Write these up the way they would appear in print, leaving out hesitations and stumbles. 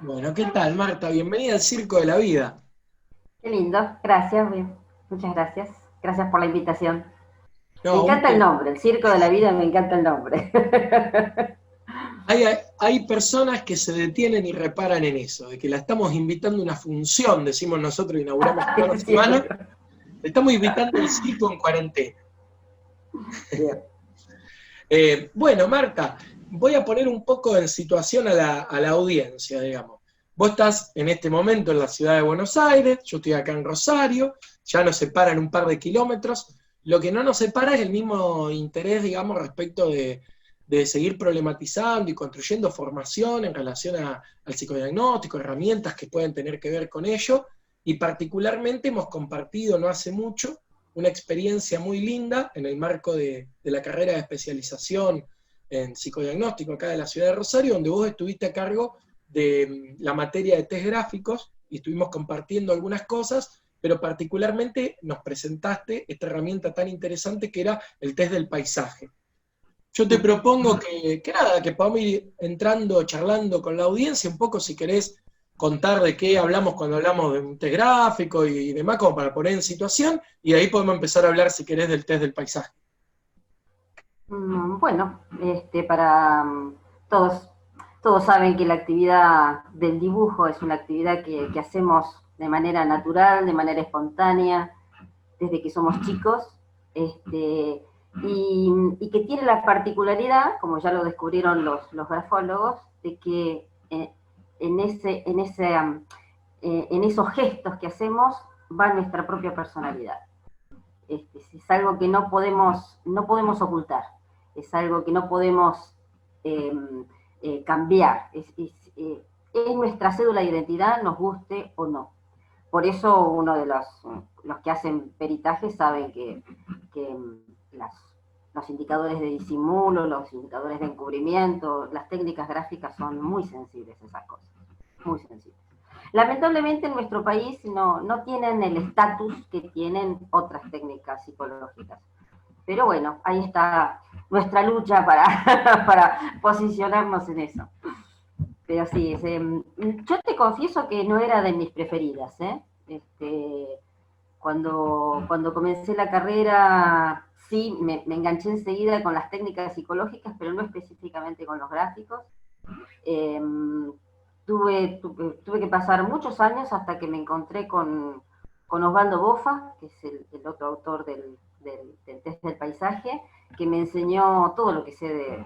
Bueno, ¿qué tal, Marta? Bienvenida al Circo de la Vida. Qué lindo, gracias, muchas gracias. Gracias por la invitación. Me No, encanta el nombre, el Circo de la Vida, me encanta el nombre. hay personas que se detienen y reparan en eso, de que la estamos invitando a una función, decimos nosotros, inauguramos toda la Sí, semana, le estamos invitando al circo en cuarentena. bien. Bueno, Marta, voy a poner un poco en situación a la audiencia, digamos. Vos estás en este momento en la ciudad de Buenos Aires, yo estoy acá en Rosario, ya nos separan un par de kilómetros. Lo que no nos separa es el mismo interés, digamos, respecto de seguir problematizando y construyendo formación en relación al psicodiagnóstico, herramientas que pueden tener que ver con ello. Y particularmente hemos compartido no hace mucho una experiencia muy linda en el marco de la carrera de especialización en psicodiagnóstico acá de la ciudad de Rosario, donde vos estuviste a cargo de la materia de test gráficos y estuvimos compartiendo algunas cosas, pero particularmente nos presentaste esta herramienta tan interesante que era el test del paisaje. Yo te propongo que nada, que podamos ir entrando, charlando con la audiencia, un poco si querés contar de qué hablamos cuando hablamos de un test gráfico y demás, como para poner en situación, y de ahí podemos empezar a hablar, si querés, del test del paisaje. Bueno, para todos, todos saben que la actividad del dibujo es una actividad que hacemos de manera natural, de manera espontánea, desde que somos chicos, y que tiene la particularidad, como ya lo descubrieron los grafólogos, de que en esos gestos que hacemos va nuestra propia personalidad. Es algo que no podemos ocultar, es algo que no podemos eh, cambiar, es nuestra cédula de identidad, nos guste o no. Por eso uno de los que hacen peritaje saben que las, los indicadores de disimulo, los indicadores de encubrimiento, las técnicas gráficas son muy sensibles a esas cosas, muy sensibles. Lamentablemente en nuestro país no tienen el estatus que tienen otras técnicas psicológicas. Pero bueno, ahí está nuestra lucha para posicionarnos en eso. Pero sí, yo te confieso que no era de mis preferidas, ¿eh? Cuando comencé la carrera, sí, me enganché enseguida con las técnicas psicológicas, pero no específicamente con los gráficos. Eh, tuve que pasar muchos años hasta que me encontré con Osvaldo Bofa, que es el otro autor del test del paisaje, que me enseñó todo lo que sé de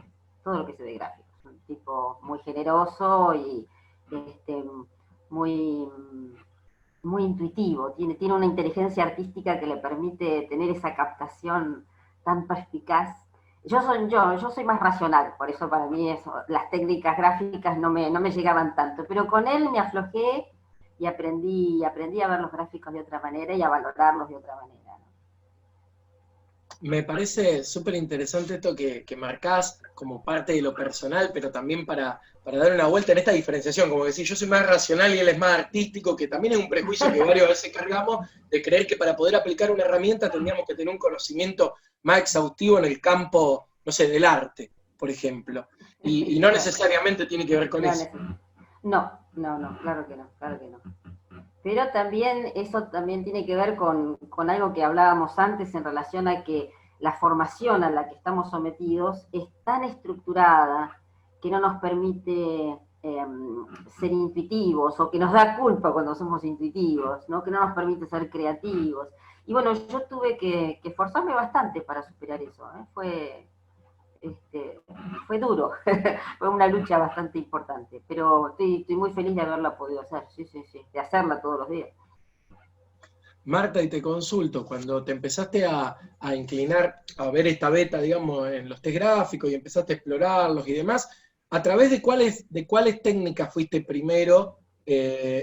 gráficos. Un tipo muy generoso y este, muy, muy intuitivo, tiene una inteligencia artística que le permite tener esa captación tan perspicaz. Yo soy más racional, por eso para mí eso, las técnicas gráficas no me llegaban tanto, pero con él me aflojé y aprendí a ver los gráficos de otra manera y a valorarlos de otra manera, ¿no? Me parece súper interesante esto que marcás como parte de lo personal, pero también para dar una vuelta en esta diferenciación, como decir, yo soy más racional y él es más artístico, que también es un prejuicio que varias veces cargamos, de creer que para poder aplicar una herramienta tendríamos que tener un conocimiento más exhaustivo en el campo, no sé, del arte, por ejemplo. Y no Claro, necesariamente tiene que ver con no, eso. no, claro que no, claro que no. Pero también eso también tiene que ver con algo que hablábamos antes en relación a que la formación a la que estamos sometidos es tan estructurada que no nos permite ser intuitivos o que nos da culpa cuando somos intuitivos, ¿no? Que no nos permite ser creativos. Y bueno, yo tuve que esforzarme bastante para superar eso. Este, fue duro, fue una lucha bastante importante, pero estoy muy feliz de haberla podido hacer, sí, sí, sí, de hacerla todos los días. Marta, y te consulto, cuando te empezaste a inclinar a ver esta beta, digamos, en los test gráficos y empezaste a explorarlos y demás, ¿a través de cuáles técnicas fuiste primero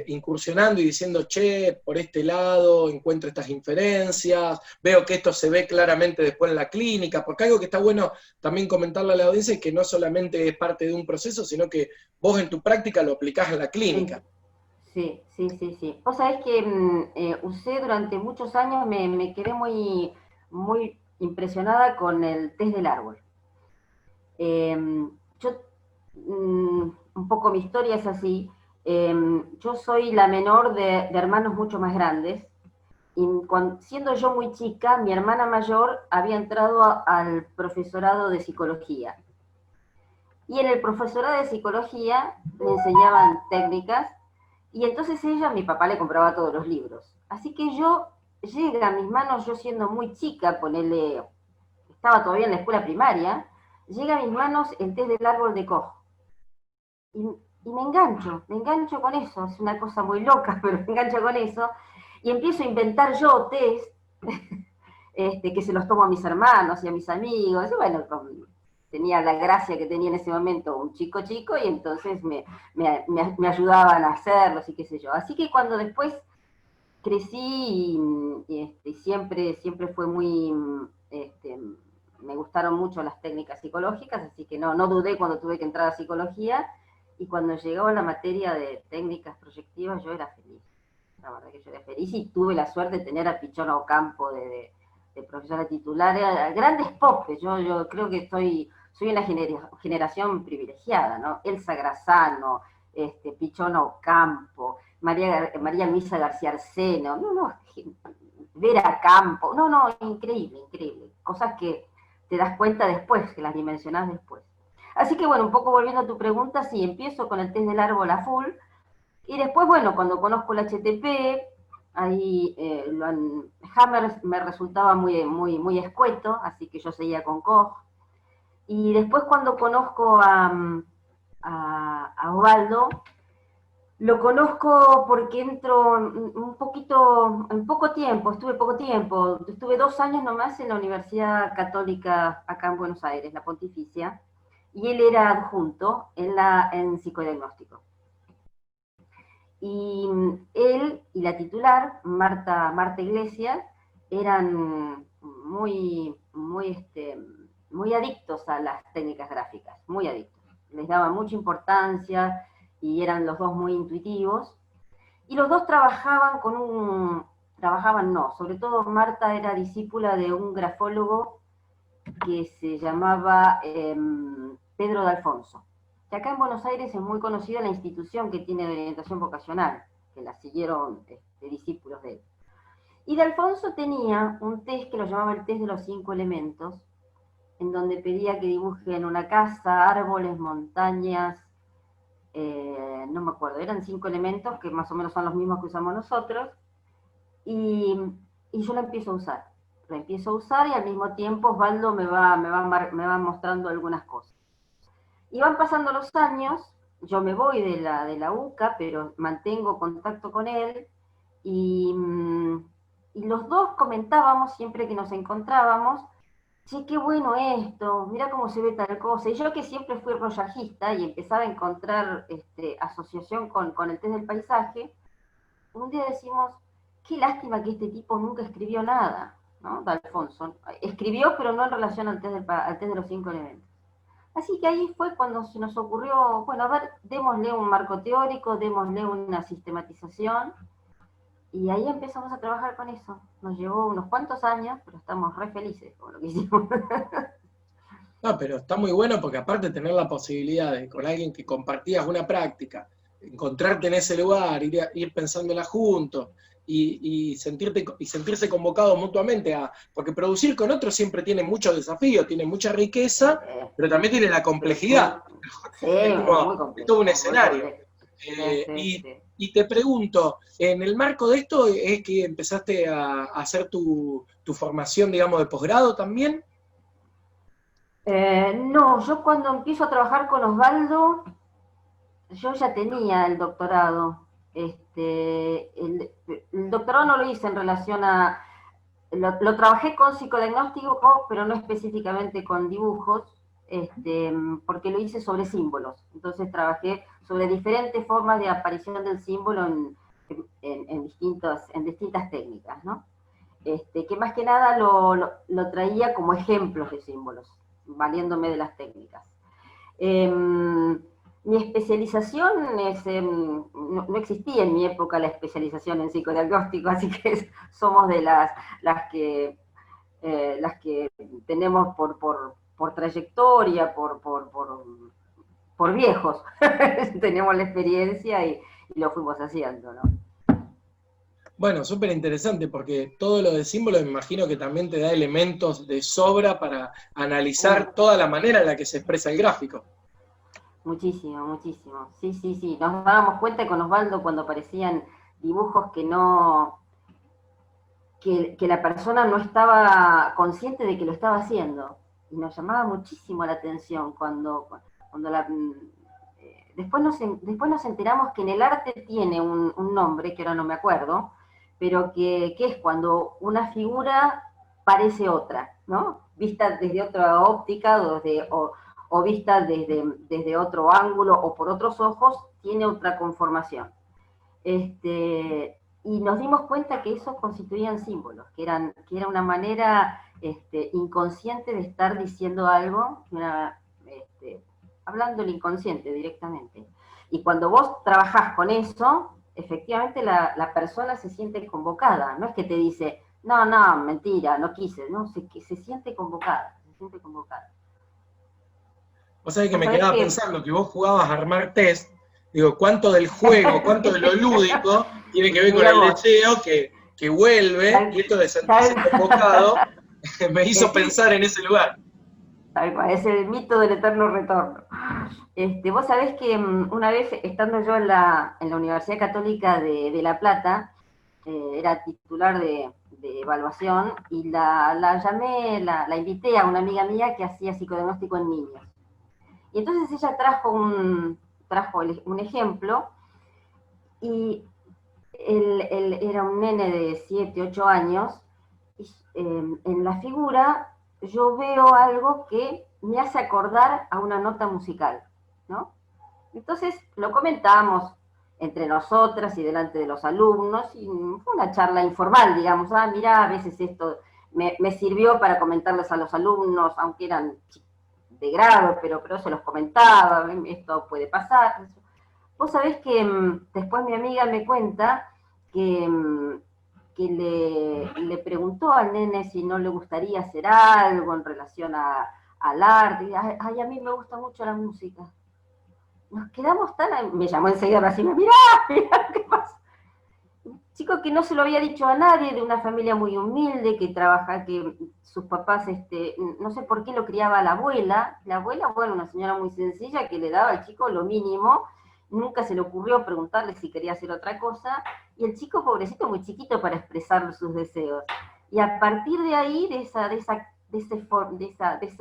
incursionando y diciendo, che, por este lado encuentro estas inferencias, veo que esto se ve claramente después en la clínica? Porque algo que está bueno también comentarle a la audiencia es que no solamente es parte de un proceso, sino que vos en tu práctica lo aplicás en la Sí, clínica. sí, sí, sí, sí. Vos sabés que usé durante muchos años, me quedé muy impresionada con el test del árbol. Yo, un poco mi historia es así. Yo soy la menor de hermanos mucho más grandes, y siendo yo muy chica, mi hermana mayor había entrado al profesorado de psicología. Y en el profesorado de psicología le enseñaban técnicas, y entonces ella, mi papá le compraba todos los libros. Así que llega a mis manos, yo siendo muy chica, ponerle, estaba todavía en la escuela primaria, llega a mis manos el test del árbol de Koch. Y me engancho con eso, es una cosa muy loca, pero me engancho con eso, y empiezo a inventar yo test, que se los tomo a mis hermanos y a mis amigos, y bueno, tenía la gracia que tenía en ese momento un chico, y entonces me ayudaban a hacerlos y qué sé yo. Así que cuando después crecí y siempre fue muy, me gustaron mucho las técnicas psicológicas, así que no dudé cuando tuve que entrar a psicología, y cuando llegó la materia de técnicas proyectivas yo era feliz. La verdad que yo era feliz y tuve la suerte de tener a Pichona Ocampo de profesora titular, grandes popes. Yo creo que soy una generación privilegiada, ¿no? Elsa Grassano, Pichona Ocampo, María Luisa García Arseno, Vera Campo, increíble, increíble. Cosas que te das cuenta después, que las dimensionás después. Así que bueno, un poco volviendo a tu pregunta, sí, empiezo con el test del árbol a full, y después, bueno, cuando conozco el HTP, ahí Hammer me resultaba muy escueto, así que yo seguía con Koch. Y después cuando conozco a Osvaldo, lo conozco porque entro un poquito, en poco tiempo, estuve 2 años nomás en la Universidad Católica acá en Buenos Aires, la Pontificia, y él era adjunto en psicodiagnóstico. Y él y la titular, Marta Iglesias, eran muy adictos a las técnicas gráficas, muy adictos. Les daban mucha importancia y eran los dos muy intuitivos. Y los dos sobre todo Marta era discípula de un grafólogo que se llamaba Pedro de Alfonso, que acá en Buenos Aires es muy conocida la institución que tiene de orientación vocacional, que la siguieron discípulos de él. Y de Alfonso tenía un test que lo llamaba el test de los 5 elementos, en donde pedía que dibujen una casa, árboles, montañas, no me acuerdo, eran 5 elementos que más o menos son los mismos que usamos nosotros, y yo lo empiezo a usar. Lo empiezo a usar y al mismo tiempo Osvaldo me va mostrando algunas cosas. Y van pasando los años, yo me voy de la UCA, pero mantengo contacto con él, y los dos comentábamos siempre que nos encontrábamos, che, qué bueno esto, mira cómo se ve tal cosa. Y yo que siempre fui rollajista y empezaba a encontrar asociación con el test del paisaje, un día decimos, qué lástima que este tipo nunca escribió nada, ¿no? De Alfonso. Escribió, pero no en relación al test de los 5 elementos. Así que ahí fue cuando se nos ocurrió, bueno, a ver, démosle un marco teórico, démosle una sistematización, y ahí empezamos a trabajar con eso. Nos llevó unos cuantos años, pero estamos re felices con lo que hicimos. No, pero está muy bueno porque aparte de tener la posibilidad de, con alguien que compartías una práctica, encontrarte en ese lugar, ir pensándola juntos y sentirse convocados mutuamente porque producir con otros siempre tiene muchos desafíos, tiene mucha riqueza, pero también tiene la complejidad. Sí, es muy complejo, todo un escenario. Y te pregunto, en el marco de esto es que empezaste a hacer tu formación, digamos, de posgrado también. No, yo cuando empiezo a trabajar con Osvaldo, yo ya tenía el doctorado. El doctorado no lo hice en relación a... Lo trabajé con psicodiagnóstico, pero no específicamente con dibujos, porque lo hice sobre símbolos. Entonces trabajé sobre diferentes formas de aparición del símbolo en distintas técnicas, ¿no? Que más que nada lo traía como ejemplos de símbolos, valiéndome de las técnicas. Mi especialización no existía en mi época la especialización en psicodiagnóstico, así que somos de las que tenemos por trayectoria, por viejos, tenemos la experiencia y lo fuimos haciendo, ¿no? Bueno, súper interesante porque todo lo de símbolos me imagino que también te da elementos de sobra para analizar toda la manera en la que se expresa el gráfico. Muchísimo, muchísimo. Sí, sí, sí. Nos dábamos cuenta con Osvaldo cuando aparecían dibujos que no, que la persona no estaba consciente de que lo estaba haciendo. Y nos llamaba muchísimo la atención cuando después nos enteramos que en el arte tiene un nombre, que ahora no me acuerdo, pero que es cuando una figura parece otra, ¿no? Vista desde otra óptica o vista desde otro ángulo o por otros ojos, tiene otra conformación. Y nos dimos cuenta que eso constituían símbolos, que era una manera inconsciente de estar diciendo algo, hablando el inconsciente directamente. Y cuando vos trabajás con eso, efectivamente la persona se siente convocada, no es que te dice, no, no, mentira, no quise, no, se siente convocada, se siente convocada. Vos sabés que Vos me sabés quedaba que pensando que vos jugabas a armar test, digo, cuánto del juego, cuánto de lo lúdico tiene que ver con mira el vos, deseo que vuelve, y esto de sentirse convocado me hizo pensar en ese lugar. es el mito del eterno retorno. Vos sabés que una vez, estando yo en la Universidad Católica de La Plata, era titular de evaluación, y la llamé, la invité a una amiga mía que hacía psicodiagnóstico en niños. Y entonces ella trajo un ejemplo, y él era un nene de 7, 8 años, y en la figura yo veo algo que me hace acordar a una nota musical, ¿no? Entonces lo comentamos entre nosotras y delante de los alumnos, y fue una charla informal, digamos, mirá, a veces esto me sirvió para comentarles a los alumnos, aunque eran de grado, pero se los comentaba, esto puede pasar. Vos sabés que después mi amiga me cuenta que, le preguntó al nene si no le gustaría hacer algo en relación al arte. Y, ay, a mí me gusta mucho la música. Nos quedamos tan... Me llamó enseguida para decirme, mirá, mirá, ¿qué pasa? Un chico que no se lo había dicho a nadie, de una familia muy humilde, que trabaja, que sus papás, no sé por qué lo criaba la abuela. La abuela, bueno, una señora muy sencilla que le daba al chico lo mínimo. Nunca se le ocurrió preguntarle si quería hacer otra cosa. Y el chico, pobrecito, muy chiquito para expresar sus deseos. Y a partir de ahí, de ese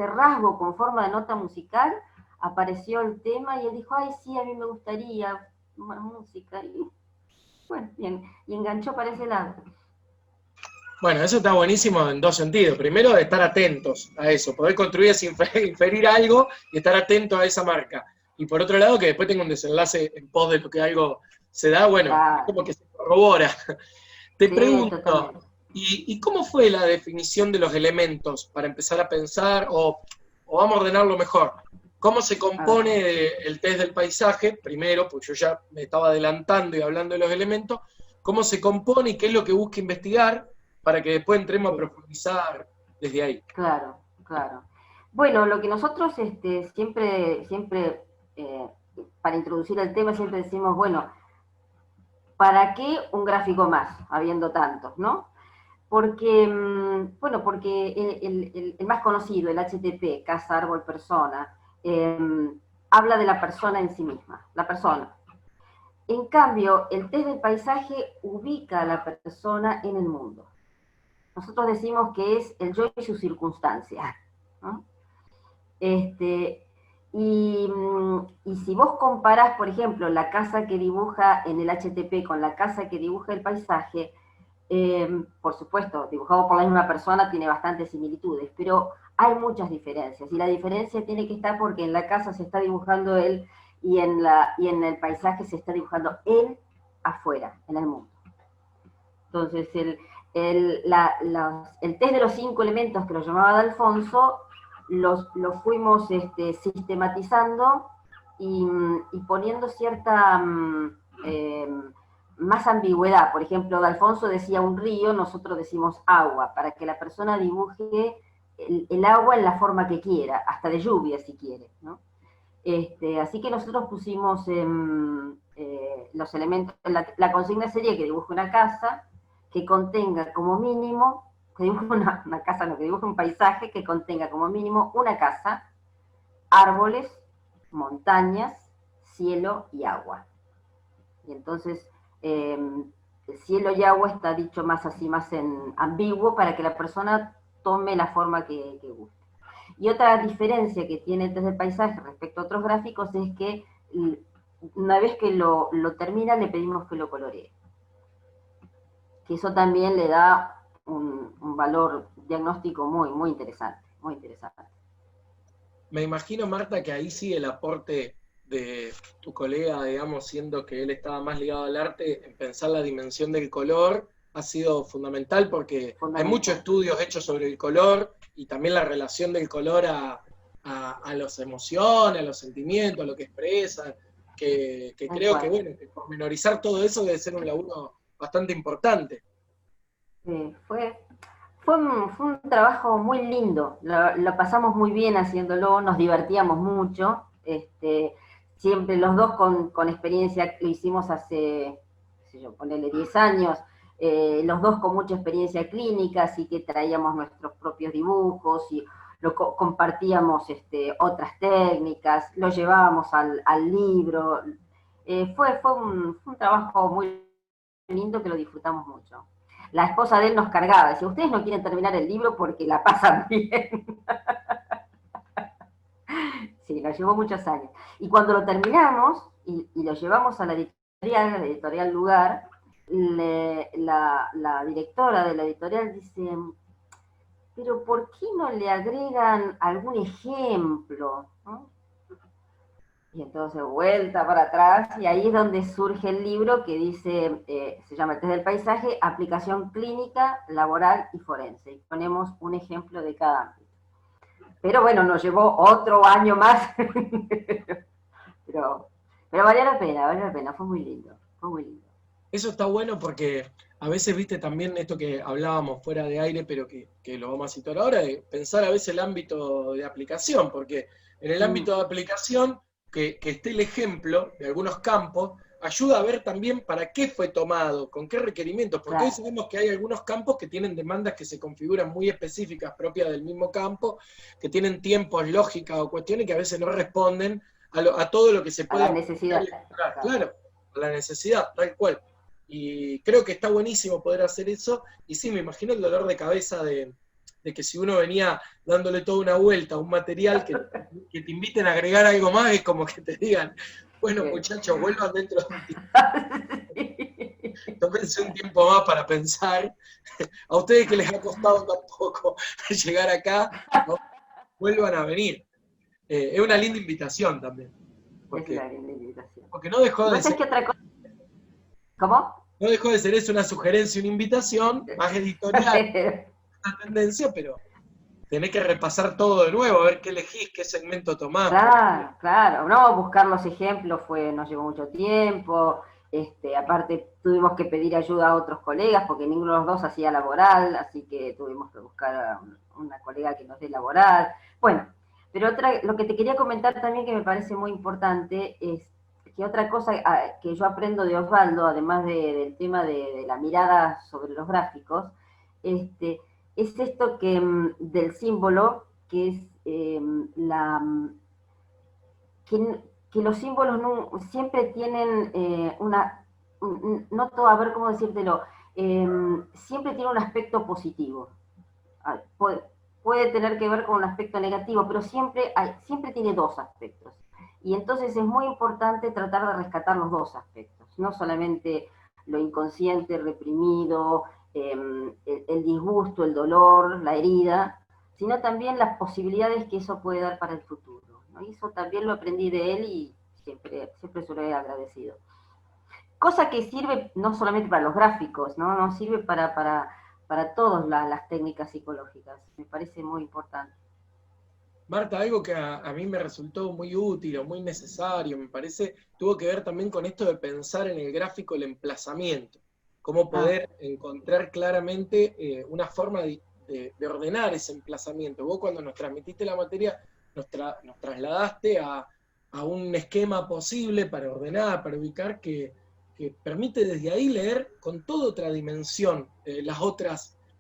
rasgo con forma de nota musical, apareció el tema y él dijo, ay, sí, a mí me gustaría más música. Y bueno, bien, y enganchó para ese lado. Bueno, eso está buenísimo en dos sentidos. Primero, de estar atentos a eso, poder construir sin inferir algo y estar atento a esa marca. Y por otro lado, que después tenga un desenlace en pos de lo que algo se da, bueno, es como que se corrobora. Te Sí, pregunto, totalmente. ¿y cómo fue la definición de los elementos para empezar a pensar, o vamos a ordenarlo mejor? ¿Cómo se compone el test del paisaje? Primero, pues yo ya me estaba adelantando y hablando de los elementos. ¿Cómo se compone y qué es lo que busca investigar para que después entremos a Sí, profundizar desde ahí? claro, claro. Bueno, lo que nosotros siempre, para introducir el tema, siempre decimos, bueno, ¿para qué un gráfico más, habiendo tantos, no? Porque, porque el más conocido, el HTP, Casa, Árbol, Persona, habla de la persona en sí misma, la persona. En cambio, el test del paisaje ubica a la persona en el mundo. Nosotros decimos que es el yo y su circunstancia, ¿no? Y si vos comparás, por ejemplo, la casa que dibuja en el HTP con la casa que dibuja el paisaje, por supuesto, dibujado por la misma persona tiene bastantes similitudes, pero hay muchas diferencias, y la diferencia tiene que estar porque en la casa se está dibujando él, y en el paisaje se está dibujando él afuera, en el mundo. Entonces, el test de los 5 elementos que lo llamaba D'Alfonso, los fuimos sistematizando y poniendo cierta más ambigüedad. Por ejemplo, D'Alfonso decía un río, nosotros decimos agua, para que la persona dibuje el agua en la forma que quiera, hasta de lluvia si quiere, ¿no? Así que nosotros pusimos los elementos, la consigna sería que dibuje una casa que contenga como mínimo, que dibuje una casa, no, que dibuje un paisaje que contenga como mínimo una casa, árboles, montañas, cielo y agua. Y entonces, cielo y agua está dicho más así, más en ambiguo, para que la persona tome la forma que guste. Y otra diferencia que tiene desde el paisaje respecto a otros gráficos es que una vez que lo termina, le pedimos que lo coloree. Que eso también le da un valor diagnóstico muy interesante, muy interesante. Me imagino, Marta, que ahí sí el aporte de tu colega, digamos, siendo que él estaba más ligado al arte, en pensar la dimensión del color, ha sido fundamental porque hay muchos estudios hechos sobre el color y también la relación del color a las emociones, a los sentimientos, a lo que expresan, que creo que, bueno, que pormenorizar todo eso debe ser un laburo bastante importante. Sí, fue un trabajo muy lindo, lo pasamos muy bien haciéndolo, nos divertíamos mucho, siempre los dos con experiencia, lo hicimos hace, qué sé yo, ponele 10 años, los dos con mucha experiencia clínica, así que traíamos nuestros propios dibujos y compartíamos otras técnicas, lo llevábamos al libro, fue un trabajo muy lindo que lo disfrutamos mucho. La esposa de él nos cargaba, decía, ustedes no quieren terminar el libro porque la pasan bien. Sí, nos llevó muchos años. Y cuando lo terminamos y lo llevamos a la editorial Lugar, la directora de la editorial dice, pero ¿por qué no le agregan algún ejemplo? ¿No? Y entonces vuelta para atrás, y ahí es donde surge el libro que dice, se llama El test del paisaje, aplicación clínica, laboral y forense. Y ponemos un ejemplo de cada ámbito. Pero bueno, nos llevó otro año más, pero valió la pena, fue muy lindo, fue muy lindo. Eso está bueno porque a veces, viste, también esto que hablábamos fuera de aire, pero que lo vamos a situar ahora, de pensar a veces el ámbito de aplicación, porque en el ámbito de aplicación, que esté el ejemplo de algunos campos, ayuda a ver también para qué fue tomado, con qué requerimientos, porque hoy sabemos que hay algunos campos que tienen demandas que se configuran muy específicas, propias del mismo campo, que tienen tiempos, lógicas o cuestiones que a veces no responden a todo lo que se puede... A la necesidad. Claro, a la necesidad, tal cual. Y creo que está buenísimo poder hacer eso. Y sí, me imagino el dolor de cabeza de que si uno venía dándole toda una vuelta a un material que te inviten a agregar algo más, es como que te digan, bueno, muchachos, vuelvan dentro de un tiempo. Tómense un tiempo más para pensar. A ustedes que les ha costado tan poco llegar acá, ¿no? Vuelvan a venir. Es una linda invitación también. Porque, es una linda invitación. Porque no dejó de ser... ¿Qué otra cosa? ¿Cómo? No dejó de ser eso una sugerencia, una invitación, más editorial, una tendencia, pero tenés que repasar todo de nuevo, a ver qué elegís, qué segmento tomás. Claro, no, buscar los ejemplos nos llevó mucho tiempo, aparte tuvimos que pedir ayuda a otros colegas, porque ninguno de los dos hacía laboral, así que tuvimos que buscar a una colega que nos dé laboral. Bueno, pero lo que te quería comentar también que me parece muy importante es que otra cosa que yo aprendo de Osvaldo, además del tema de la mirada sobre los gráficos, es esto del símbolo, que es que los símbolos siempre tienen a ver cómo decírtelo, siempre tiene un aspecto positivo. Puede tener que ver con un aspecto negativo, pero siempre tiene dos aspectos. Y entonces es muy importante tratar de rescatar los dos aspectos, no solamente lo inconsciente, reprimido, el disgusto, el dolor, la herida, sino también las posibilidades que eso puede dar para el futuro, ¿no? Y eso también lo aprendí de él y siempre se lo he agradecido. Cosa que sirve no solamente para los gráficos, no sirve para todas las técnicas psicológicas. Me parece muy importante. Marta, algo que a mí me resultó muy útil o muy necesario, me parece, tuvo que ver también con esto de pensar en el gráfico el emplazamiento, cómo poder encontrar claramente una forma de ordenar ese emplazamiento. Vos cuando nos transmitiste la materia nos trasladaste a a un esquema posible para ordenar, para ubicar, que permite desde ahí leer con toda otra dimensión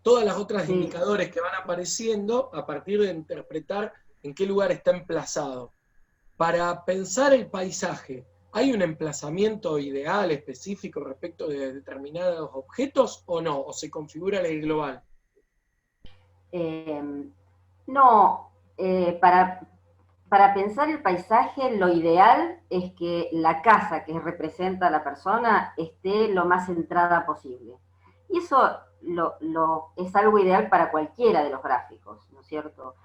todas las otras Sí. indicadores que van apareciendo a partir de interpretar en qué lugar está emplazado. Para pensar el paisaje, ¿hay un emplazamiento ideal, específico respecto de determinados objetos o no? ¿O se configura en el global? Eh, no, para pensar el paisaje, lo ideal es que la casa que representa a la persona esté lo más centrada posible. Y eso es algo ideal para cualquiera de los gráficos, ¿no es cierto?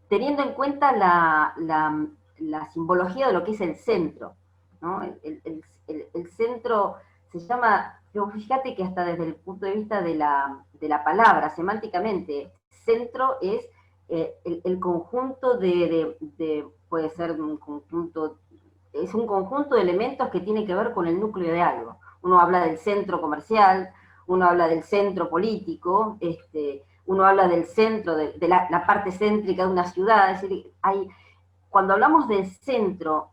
Teniendo en cuenta la simbología de lo que es el centro, ¿no? El centro se llama, fíjate que hasta desde el punto de vista de la palabra, semánticamente, centro es el conjunto puede ser un conjunto, es un conjunto de elementos que tiene que ver con el núcleo de algo. Uno habla del centro comercial, uno habla del centro político, uno habla del centro, de la parte céntrica de una ciudad. Es decir, cuando hablamos del centro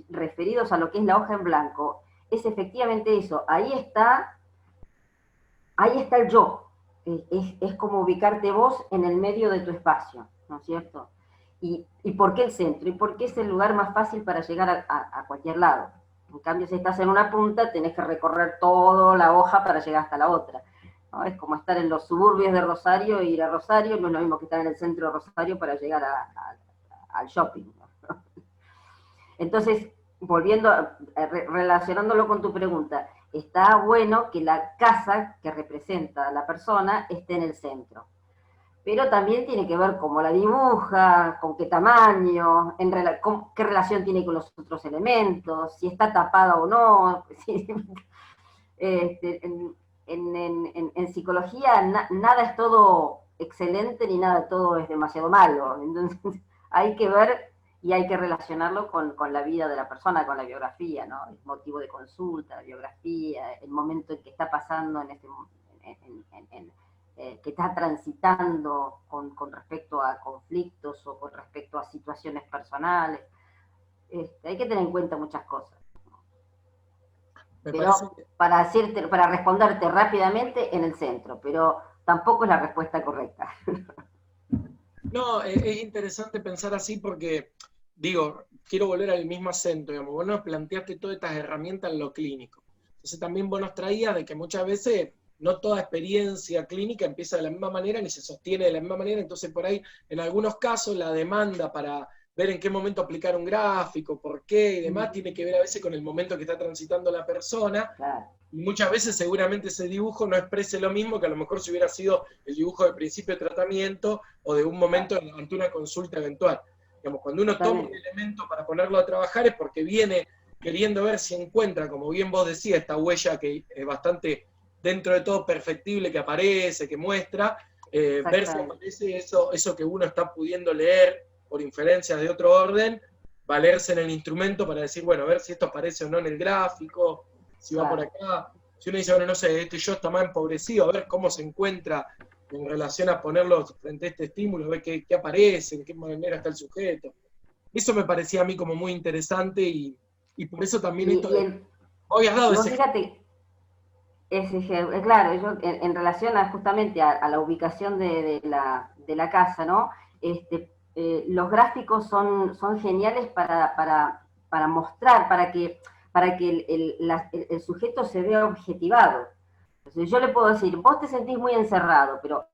referidos a lo que es la hoja en blanco, es efectivamente eso. Ahí está el yo. Es como ubicarte vos en el medio de tu espacio, ¿no es cierto? ¿Y por qué el centro? ¿Y por qué es el lugar más fácil para llegar a cualquier lado? En cambio, si estás en una punta, tenés que recorrer toda la hoja para llegar hasta la otra, ¿no? Es como estar en los suburbios de Rosario e ir a Rosario, no es lo mismo que estar en el centro de Rosario para llegar al shopping, ¿no? Entonces, relacionándolo con tu pregunta, está bueno que la casa que representa a la persona esté en el centro. Pero también tiene que ver cómo la dibuja, con qué tamaño, qué relación tiene con los otros elementos, si está tapada o no. En psicología nada es todo excelente ni nada todo es demasiado malo. Entonces hay que ver y hay que relacionarlo con la vida de la persona, con la biografía, ¿no? El motivo de consulta, la biografía, el momento en que está pasando que está transitando con respecto a conflictos o con respecto a situaciones personales. Hay que tener en cuenta muchas cosas. Pero para responderte rápidamente, en el centro, pero tampoco es la respuesta correcta. No, es interesante pensar así porque, digo, quiero volver al mismo acento, digamos, vos nos planteaste todas estas herramientas en lo clínico. Entonces también vos nos traías de que muchas veces no toda experiencia clínica empieza de la misma manera ni se sostiene de la misma manera, entonces por ahí, en algunos casos, la demanda para ver en qué momento aplicar un gráfico, por qué y demás, tiene que ver a veces con el momento que está transitando la persona. Claro. Y muchas veces seguramente ese dibujo no exprese lo mismo que a lo mejor si hubiera sido el dibujo de principio de tratamiento o de un momento ante una consulta eventual. Digamos, cuando uno toma un elemento para ponerlo a trabajar es porque viene queriendo ver si encuentra, como bien vos decías, esta huella que es bastante dentro de todo perfectible, que aparece, que muestra, ver si aparece eso que uno está pudiendo leer por inferencias de otro orden, valerse en el instrumento para decir, bueno, a ver si esto aparece o no en el gráfico, si va por acá. Si uno dice, bueno, no sé, este yo está más empobrecido, a ver cómo se encuentra en relación a ponerlo frente a este estímulo, a ver qué aparece, en qué manera está el sujeto. Eso me parecía a mí como muy interesante y por eso también esto de... Hoy has dado ese... Fíjate, claro, yo en relación justamente a la ubicación de la casa, ¿no? Los gráficos son geniales para mostrar, para que el sujeto se vea objetivado. Entonces yo le puedo decir, vos te sentís muy encerrado, pero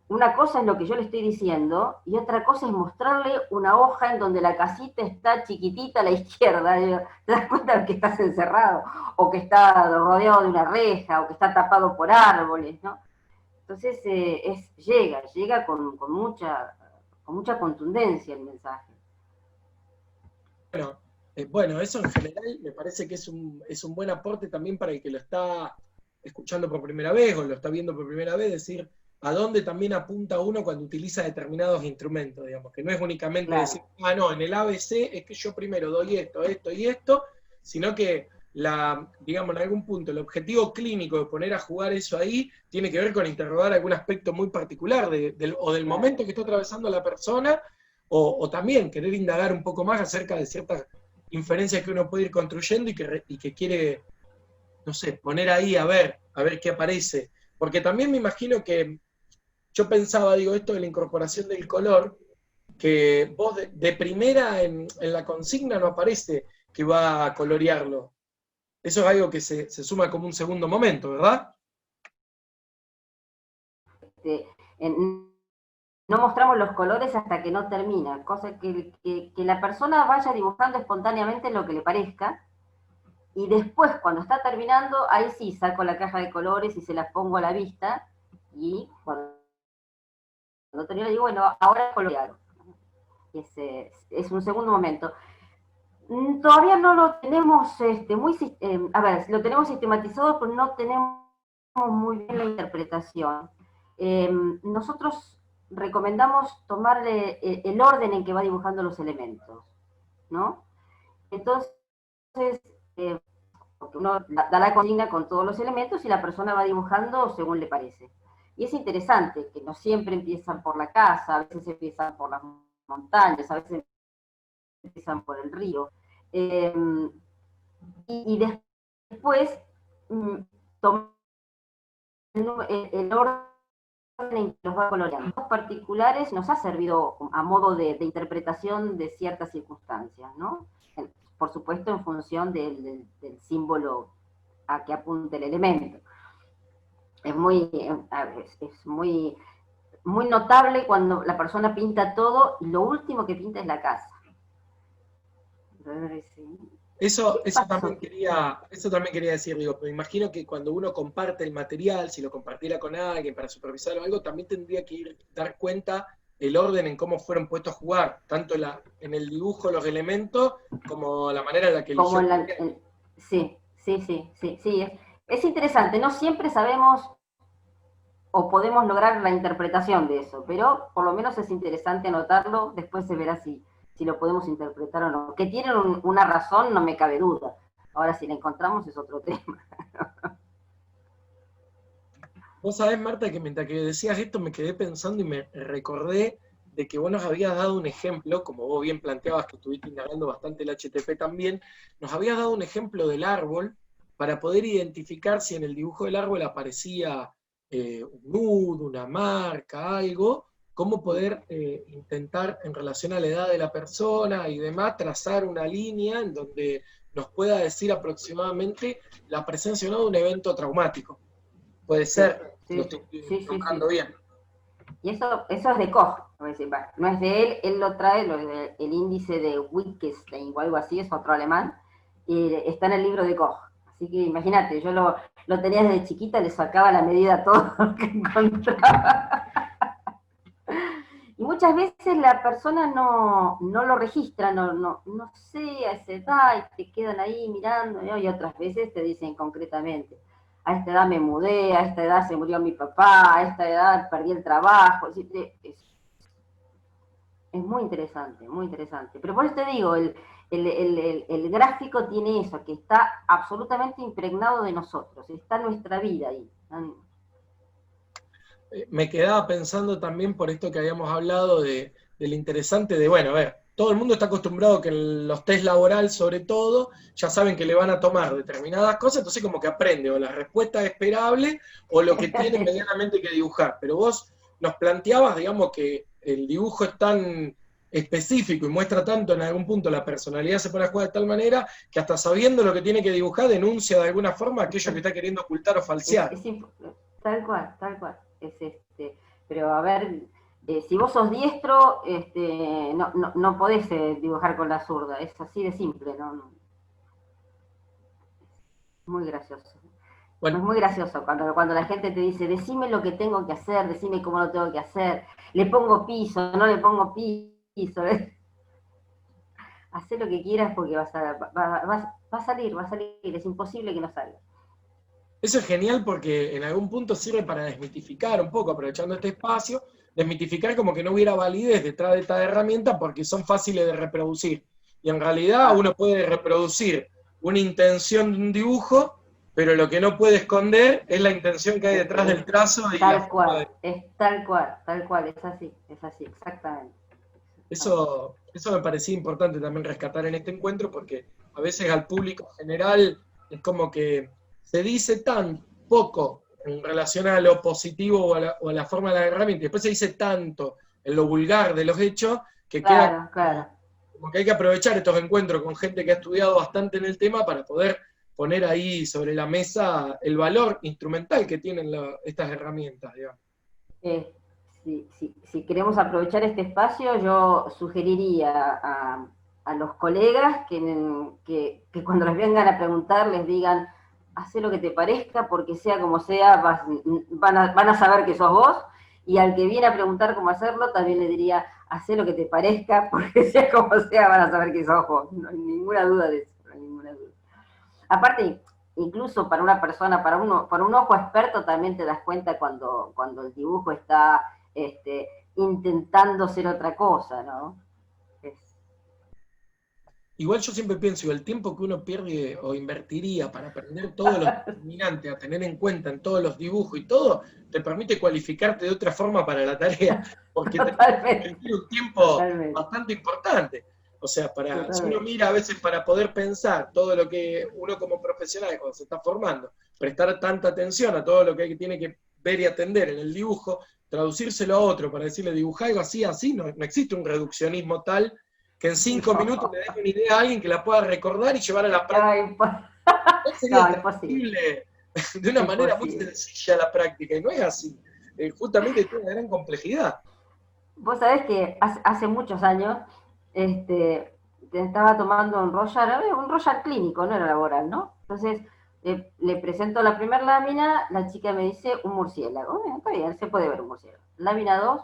una cosa es lo que yo le estoy diciendo y otra cosa es mostrarle una hoja en donde la casita está chiquitita a la izquierda. Te das cuenta de que estás encerrado o que está rodeado de una reja o que está tapado por árboles, ¿no? Entonces llega con mucha contundencia el mensaje. Bueno, eso en general me parece que es un buen aporte también para el que lo está escuchando por primera vez o lo está viendo por primera vez, decir a dónde también apunta uno cuando utiliza determinados instrumentos, digamos, que no es únicamente decir, no, en el ABC es que yo primero doy esto, esto y esto, sino que digamos, en algún punto el objetivo clínico de poner a jugar eso ahí tiene que ver con interrogar algún aspecto muy particular o del momento que está atravesando la persona, o también querer indagar un poco más acerca de ciertas inferencias que uno puede ir construyendo y que quiere, no sé, poner ahí a ver qué aparece. Porque también me imagino que yo pensaba, digo, esto de la incorporación del color, que vos de primera en la consigna no aparece que va a colorearlo. Eso es algo que se suma como un segundo momento, ¿verdad? Este, no mostramos los colores hasta que no termina, cosa que la persona vaya dibujando espontáneamente lo que le parezca, y después, cuando está terminando, ahí sí saco la caja de colores y se las pongo a la vista, y cuando termino digo, bueno, ahora colorear. Es un segundo momento. Todavía no lo tenemos a ver, lo tenemos sistematizado, pero no tenemos muy bien la interpretación. Nosotros recomendamos tomarle el orden en que va dibujando los elementos, ¿no? Entonces, porque uno da la consigna con todos los elementos y la persona va dibujando según le parece. Y es interesante que no siempre empiezan por la casa, a veces empiezan por las montañas, a veces empiezan por el río. Y después tomar el orden en que los va coloreando. Los particulares nos ha servido a modo de interpretación de ciertas circunstancias, ¿no? Por supuesto, en función del símbolo a que apunte el elemento. Es muy notable cuando la persona pinta todo y lo último que pinta es la casa. Eso también quería decir, digo, me imagino que cuando uno comparte el material, si lo compartiera con alguien para supervisar o algo, también tendría que dar cuenta el orden en cómo fueron puestos a jugar, tanto en el dibujo los elementos, como la manera en la que eligió. Sí. Es interesante, no siempre sabemos o podemos lograr la interpretación de eso, pero por lo menos es interesante anotarlo, después se verá si lo podemos interpretar o no. Que tienen una razón, no me cabe duda. Ahora, si la encontramos es otro tema. Vos sabés, Marta, que mientras que decías esto me quedé pensando y me recordé de que vos nos habías dado un ejemplo, como vos bien planteabas que estuviste indagando bastante el HTP también, nos habías dado un ejemplo del árbol para poder identificar si en el dibujo del árbol aparecía un nudo, una marca, algo, cómo poder intentar, en relación a la edad de la persona y demás, trazar una línea en donde nos pueda decir aproximadamente la presencia o no de un evento traumático. Puede ser, lo estoy tocando bien. Y eso es de Koch, no es de él lo trae, el índice de Wittgenstein o algo así, es otro alemán, y está en el libro de Koch. Así que imagínate, yo lo tenía desde chiquita, le sacaba la medida a todo lo que encontraba. Y muchas veces la persona no lo registra, no sé, a esa edad, y te quedan ahí mirando, ¿no? Y otras veces te dicen concretamente, a esta edad me mudé, a esta edad se murió mi papá, a esta edad perdí el trabajo. Es muy interesante, muy interesante. Pero por eso te digo, el gráfico tiene eso, que está absolutamente impregnado de nosotros, está nuestra vida ahí. Me quedaba pensando también por esto que habíamos hablado de lo interesante de, bueno, a ver, todo el mundo está acostumbrado que en los test laboral, sobre todo, ya saben que le van a tomar determinadas cosas, entonces como que aprende o la respuesta esperable o lo que tiene medianamente que dibujar. Pero vos nos planteabas, digamos, que el dibujo es tan específico y muestra tanto en algún punto la personalidad se pone a jugar de tal manera que hasta sabiendo lo que tiene que dibujar denuncia de alguna forma aquello que está queriendo ocultar o falsear. Tal cual. Pero a ver, si vos sos diestro, no podés dibujar con la zurda, es así de simple, ¿no? Muy gracioso. Bueno. Es muy gracioso cuando la gente te dice, decime lo que tengo que hacer, decime cómo lo tengo que hacer, le pongo piso, no le pongo piso, hacé lo que quieras porque va a salir, es imposible que no salga. Eso es genial porque en algún punto sirve para desmitificar un poco, aprovechando este espacio, desmitificar como que no hubiera validez detrás de esta herramienta porque son fáciles de reproducir. Y en realidad uno puede reproducir una intención de un dibujo, pero lo que no puede esconder es la intención que hay detrás del trazo. Y tal cual, es así, exactamente. Eso me parecía importante también rescatar en este encuentro, porque a veces al público general es como que se dice tan poco en relación a lo positivo o a la forma de la herramienta, y después se dice tanto en lo vulgar de los hechos, que queda Claro, claro. como que hay que aprovechar estos encuentros con gente que ha estudiado bastante en el tema para poder poner ahí sobre la mesa el valor instrumental que tienen estas herramientas, digamos. Eh, si queremos aprovechar este espacio, yo sugeriría a los colegas que cuando les vengan a preguntar les digan, haz lo que te parezca, porque sea como sea, van a saber que sos vos, y al que viene a preguntar cómo hacerlo, también le diría, haz lo que te parezca, porque sea como sea, van a saber que sos vos. No hay ninguna duda de eso, no hay ninguna duda. Aparte, incluso para una persona, para un ojo experto también te das cuenta cuando el dibujo está intentando ser otra cosa, ¿no? Es... Igual yo siempre pienso, el tiempo que uno pierde o invertiría para aprender todo lo determinante a tener en cuenta en todos los dibujos y todo, te permite cualificarte de otra forma para la tarea, porque te permite invertir un tiempo totalmente, bastante importante. O sea, si uno totalmente. mira a veces para poder pensar todo lo que uno como profesional cuando se está formando, prestar tanta atención a todo lo que tiene que ver y atender en el dibujo, traducírselo a otro para decirle dibujar algo así, así, no existe un reduccionismo tal que en 5 minutos le dé una idea a alguien que la pueda recordar y llevar a la práctica. Sería No, imposible, transmitible de una manera muy imposible. sencilla la práctica, y no es así. Justamente tiene una gran complejidad. Vos sabés que hace muchos años te estaba tomando un Royal clínico, no era laboral, ¿no? Entonces le presento la primera lámina, la chica me dice un murciélago. Está bien, se puede ver un murciélago. Lámina 2,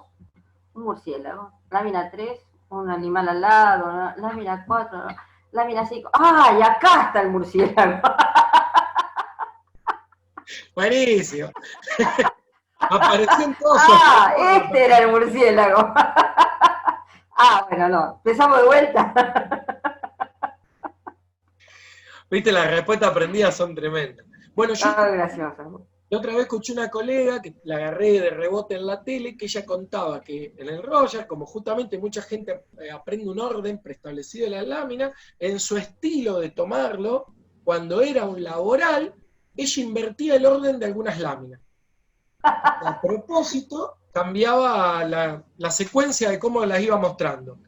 un murciélago. Lámina 3, un animal al lado. ¿No? Lámina 4, ¿no? Lámina 5. ¡Ay, acá está el murciélago! Buenísimo. Apareció en todos sus ¡Ah, esplendor. este era el murciélago! Ah, bueno, no. Empezamos de vuelta. Viste, las respuestas aprendidas son tremendas. Bueno, yo Ah, gracioso. la otra vez escuché una colega que la agarré de rebote en la tele, que ella contaba que en el Roger, como justamente mucha gente aprende un orden preestablecido de la lámina, en su estilo de tomarlo, cuando era un laboral, ella invertía el orden de algunas láminas. A propósito, cambiaba la secuencia de cómo las iba mostrando.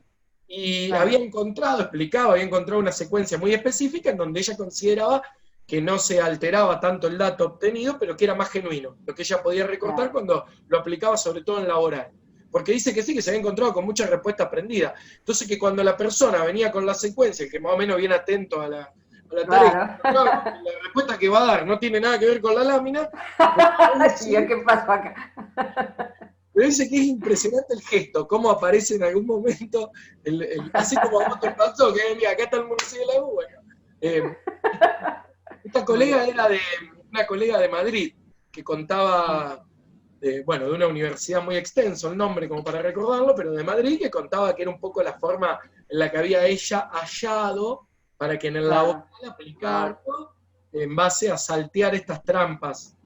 Y Claro, había encontrado una secuencia muy específica en donde ella consideraba que no se alteraba tanto el dato obtenido, pero que era más genuino, lo que ella podía recortar claro, cuando lo aplicaba sobre todo en laboral. Porque dice que sí, que se había encontrado con mucha respuesta aprendida. Entonces que cuando la persona venía con la secuencia, que más o menos viene atento a la tarea, claro. la respuesta que va a dar no tiene nada que ver con la lámina, ¿Y qué pasó acá? pero dice que es impresionante el gesto, cómo aparece en algún momento, así como a vos te pasó, que mira, acá está el murciélago, bueno. Eh, esta Muy colega era gracioso. una colega de Madrid, que contaba, bueno, de una universidad muy extenso el nombre como para recordarlo, pero de Madrid, que contaba que era un poco la forma en la que había ella hallado para que en el laboral Claro, claro, aplicarlo en base a saltear estas trampas.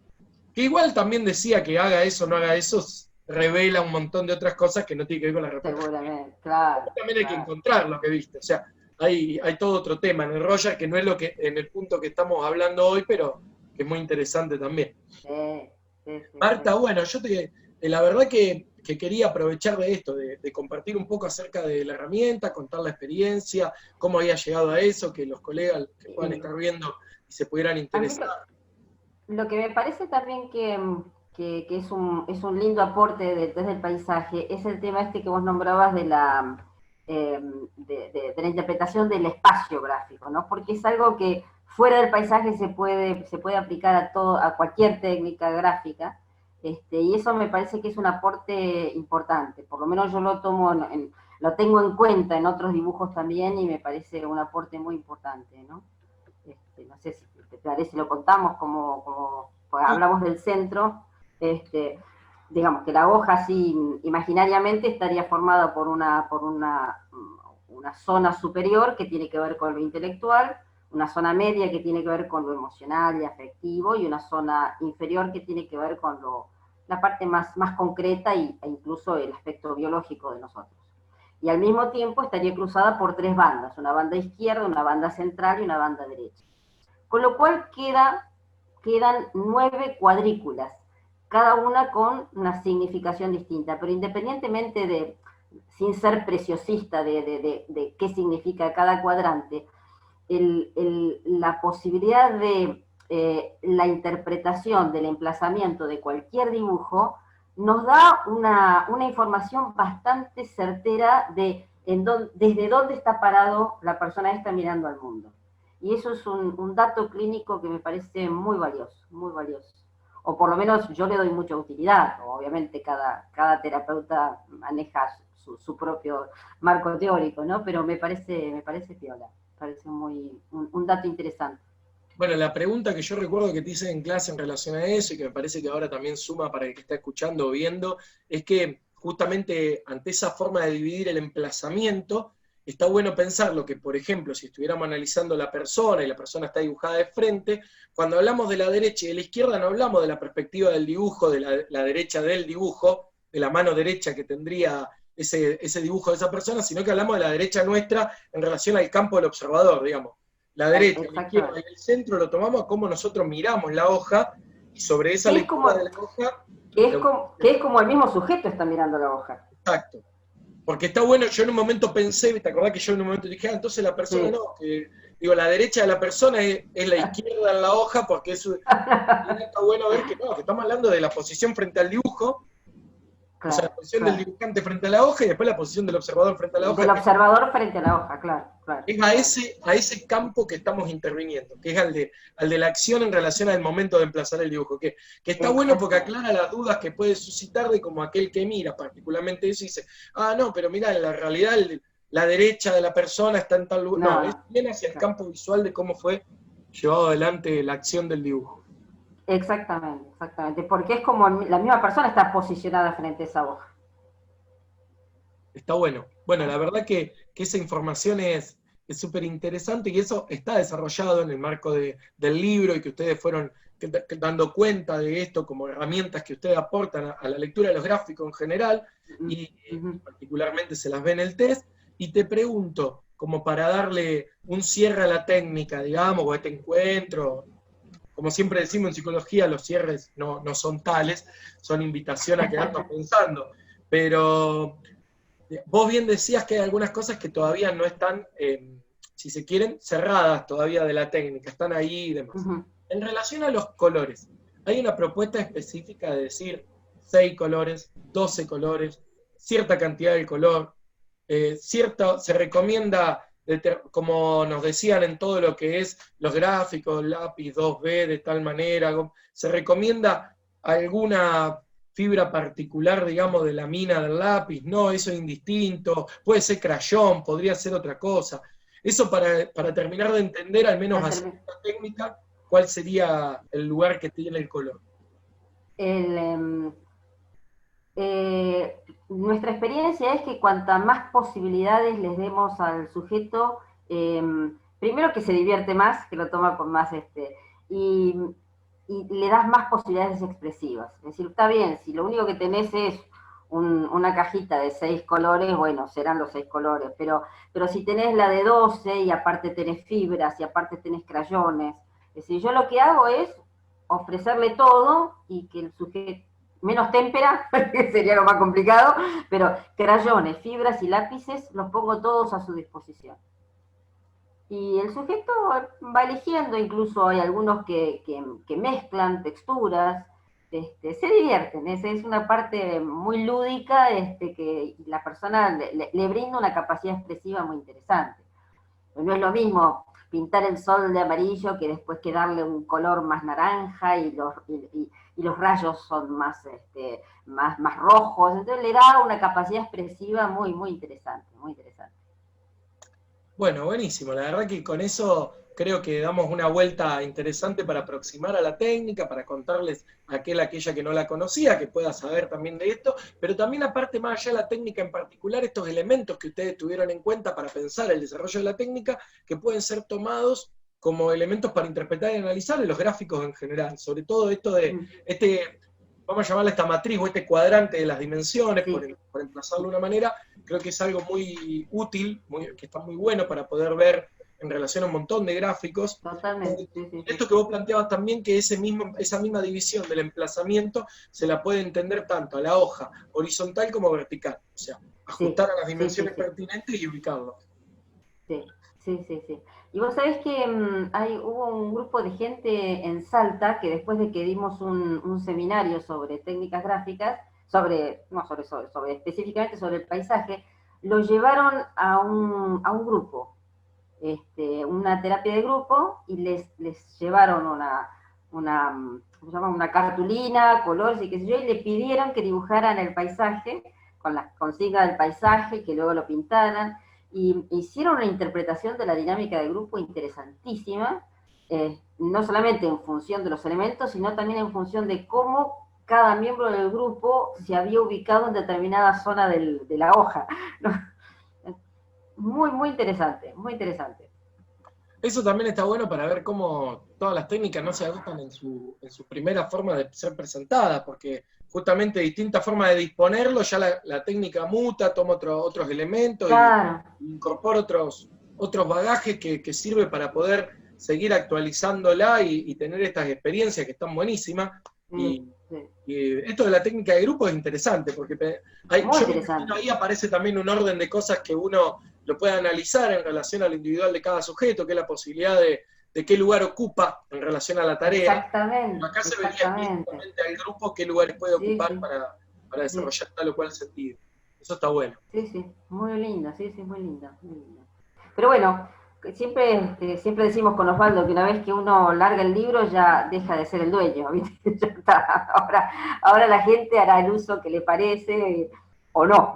Que igual también decía que haga eso o no haga eso, revela un montón de otras cosas que no tiene que ver con la respuesta. seguramente, claro, También hay que claro. encontrar lo que viste. O sea, hay todo otro tema en el Roger que no es lo que en el punto que estamos hablando hoy, pero que es muy interesante también. Sí, sí, sí, Marta, sí. bueno, la verdad que quería aprovechar de esto, de compartir un poco acerca de la herramienta, contar la experiencia, cómo había llegado a eso, que los colegas que puedan Y estar viendo y se pudieran a mí interesar. lo que me parece también que es un lindo aporte desde el paisaje es el tema este que vos nombrabas de la interpretación del espacio gráfico, ¿no? Porque es algo que fuera del paisaje se puede aplicar a cualquier técnica gráfica, y eso me parece que es un aporte importante, por lo menos yo lo tomo lo tengo en cuenta en otros dibujos también y me parece un aporte muy importante, ¿no? No sé si te parece, lo contamos pues Sí, hablamos del centro, este, digamos que la hoja así imaginariamente estaría formada una zona superior que tiene que ver con lo intelectual, una zona media que tiene que ver con lo emocional y afectivo y una zona inferior que tiene que ver la parte más concreta e incluso el aspecto biológico de nosotros. y al mismo tiempo estaría cruzada por 3 bandas, una banda izquierda, una banda central y una banda derecha. Con lo cual quedan 9 cuadrículas, cada una con una significación distinta, pero independientemente de, sin ser preciosista de qué significa cada cuadrante, la posibilidad de la interpretación del emplazamiento de cualquier dibujo nos da una información bastante certera de desde dónde está parado la persona esta mirando al mundo. Y eso es un dato clínico que me parece muy valioso, muy valioso. O por lo menos yo le doy mucha utilidad. Obviamente cada terapeuta maneja su propio marco teórico, ¿no? Pero me parece piola, me parece un dato interesante. Bueno, la pregunta que yo recuerdo que te hice en clase en relación a eso, y que me parece que ahora también suma para el que está escuchando o viendo, es que justamente ante esa forma de dividir el emplazamiento, está bueno pensarlo que, por ejemplo, si estuviéramos analizando la persona y la persona está dibujada de frente, cuando hablamos de la derecha y de la izquierda no hablamos de la perspectiva del dibujo, de la derecha del dibujo, de la mano derecha que tendría ese dibujo de esa persona, sino que hablamos de la derecha nuestra en relación al campo del observador, digamos. La derecha, la izquierda y el centro lo tomamos a cómo nosotros miramos la hoja, y sobre esa lectura de la hoja... Que es como el mismo sujeto está mirando la hoja. Exacto. Porque está bueno, yo en un momento pensé, ¿te acordás que yo en un momento dije, entonces la persona sí. No, que digo, la derecha de la persona es la izquierda en la hoja, porque eso está bueno ver que no, que estamos hablando de la posición frente al dibujo, claro, o sea, la posición del dibujante frente a la hoja y después la posición del observador frente a la hoja. Del observador frente a la hoja, claro. Es a ese campo que estamos interviniendo, que es al de la acción en relación al momento de emplazar el dibujo, que está bueno porque aclara las dudas que puede suscitar de como aquel que mira particularmente eso y dice, no, pero mira, en la realidad la derecha de la persona está en tal lugar. No, es bien hacia el campo visual de cómo fue llevado adelante la acción del dibujo. Exactamente, porque es como la misma persona está posicionada frente a esa hoja. Está bueno. Bueno, la verdad que esa información es súper interesante y eso está desarrollado en el marco del libro y que ustedes fueron dando cuenta de esto como herramientas que ustedes aportan a la lectura de los gráficos en general y particularmente se las ve en el test. Y te pregunto, como para darle un cierre a la técnica, digamos, o a este encuentro, como siempre decimos en psicología, los cierres no son tales, son invitación a quedarnos pensando, pero... Vos bien decías que hay algunas cosas que todavía no están, si se quieren, cerradas todavía de la técnica, están ahí y demás. En relación a los colores, hay una propuesta específica de decir 6 colores, 12 colores, cierta cantidad de color, se recomienda, como nos decían en todo lo que es los gráficos, lápiz 2B de tal manera, se recomienda alguna fibra particular, digamos, de la mina del lápiz, no, eso es indistinto, puede ser crayón, podría ser otra cosa. Eso para terminar de entender, al menos así la técnica, ¿cuál sería el lugar que tiene el color? Nuestra experiencia es que cuanta más posibilidades les demos al sujeto, primero que se divierte más, que lo toma con más, y le das más posibilidades expresivas. Es decir, está bien, si lo único que tenés es una cajita de 6 colores, bueno, serán los 6 colores, pero si tenés la de 12 y aparte tenés fibras y aparte tenés crayones, es decir, yo lo que hago es ofrecerle todo y que el sujeto, menos témpera, que sería lo más complicado, pero crayones, fibras y lápices los pongo todos a su disposición. Y el sujeto va eligiendo, incluso hay algunos que mezclan texturas, se divierten, es una parte muy lúdica que la persona le brinda una capacidad expresiva muy interesante. No es lo mismo pintar el sol de amarillo que después que darle un color más naranja y los rayos son más rojos, entonces le da una capacidad expresiva muy, muy interesante, muy interesante. Bueno, buenísimo. La verdad que con eso creo que damos una vuelta interesante para aproximar a la técnica, para contarles a aquella que no la conocía, que pueda saber también de esto, pero también aparte más allá de la técnica en particular, estos elementos que ustedes tuvieron en cuenta para pensar el desarrollo de la técnica, que pueden ser tomados como elementos para interpretar y analizar en los gráficos en general. Sobre todo esto de vamos a llamarle esta matriz o este cuadrante de las dimensiones, Sí, por emplazarlo de una manera, creo que es algo muy útil, que está muy bueno para poder ver en relación a un montón de gráficos. totalmente, sí, sí, sí. Esto que vos planteabas también, que esa misma división del emplazamiento se la puede entender tanto a la hoja horizontal como vertical, o sea, Sí, ajustar a las sí, sí, dimensiones sí. pertinentes y ubicarlo. Sí, sí, sí, sí. Y vos sabés que hubo un grupo de gente en Salta que después de que dimos un seminario sobre técnicas gráficas, sobre específicamente sobre el paisaje, lo llevaron a un grupo, una terapia de grupo, y les llevaron ¿cómo se llama? Una cartulina, colores y qué sé yo, y le pidieron que dibujaran el paisaje con las consignas del paisaje, que luego lo pintaran, y hicieron una interpretación de la dinámica del grupo interesantísima, no solamente en función de los elementos, sino también en función de cómo cada miembro del grupo se había ubicado en determinada zona de la hoja. Muy, muy interesante, muy interesante. Eso también está bueno para ver cómo todas las técnicas no se agotan en su primera forma de ser presentada, porque justamente distintas formas de disponerlo, ya la técnica muta, toma otros elementos y Claro, incorpora otros bagajes que sirve para poder seguir actualizándola y tener estas experiencias que están buenísimas. sí, Y, sí. y esto de la técnica de grupo es interesante, porque Muy yo me imagino interesante. ahí aparece también un orden de cosas que uno lo puede analizar en relación al individual de cada sujeto, que es la posibilidad de qué lugar ocupa en relación a la tarea. Pero Exactamente, acá se vería exactamente. explícitamente al grupo qué lugares puede Sí, ocupar sí, para sí, desarrollar tal o cual sentido. Eso está bueno. sí, sí, muy linda, sí, sí, muy linda, muy linda. Pero bueno, siempre decimos con Osvaldo que una vez que uno larga el libro ya deja de ser el dueño, ¿viste? Ya está. Ahora la gente hará el uso que le parece o no,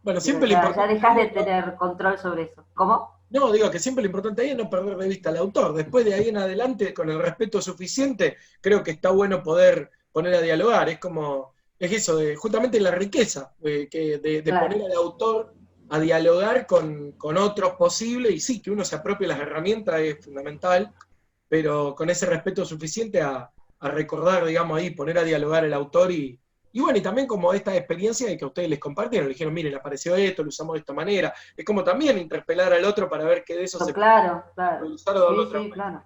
Bueno, pero siempre lo ya importante dejas ahí de es tener control sobre eso. ¿Cómo? no, digo que siempre lo importante ahí es no perder de vista al autor. Después de ahí en adelante, con el respeto suficiente, creo que está bueno poder poner a dialogar. Es eso, justamente la riqueza de Claro, poner al autor a dialogar con otros posibles, y sí, que uno se apropie las herramientas es fundamental, pero con ese respeto suficiente a recordar, digamos, ahí, poner a dialogar el autor y bueno, y también como esta experiencia de que a ustedes les compartieron, le dijeron, miren, apareció esto, lo usamos de esta manera, es como también interpelar al otro para ver qué de eso se claro, claro. puede usar de Sí, otra sí, manera. claro.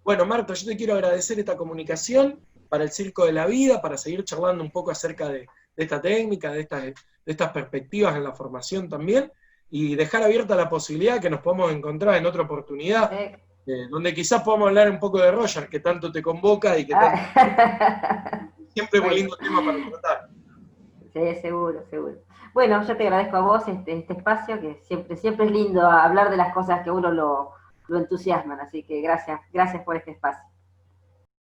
Bueno, Marta, yo te quiero agradecer esta comunicación para el Circo de la Vida, para seguir charlando un poco acerca de esta técnica, de estas perspectivas en la formación también, y dejar abierta la posibilidad que nos podamos encontrar en otra oportunidad, Eh, donde quizás podamos hablar un poco de Roger, que tanto te convoca y que tanto, ah, siempre es un bueno, lindo tema para tratar. sí, seguro, seguro. Bueno, yo te agradezco a vos este espacio, que siempre es lindo hablar de las cosas que uno lo entusiasman, así que gracias por este espacio.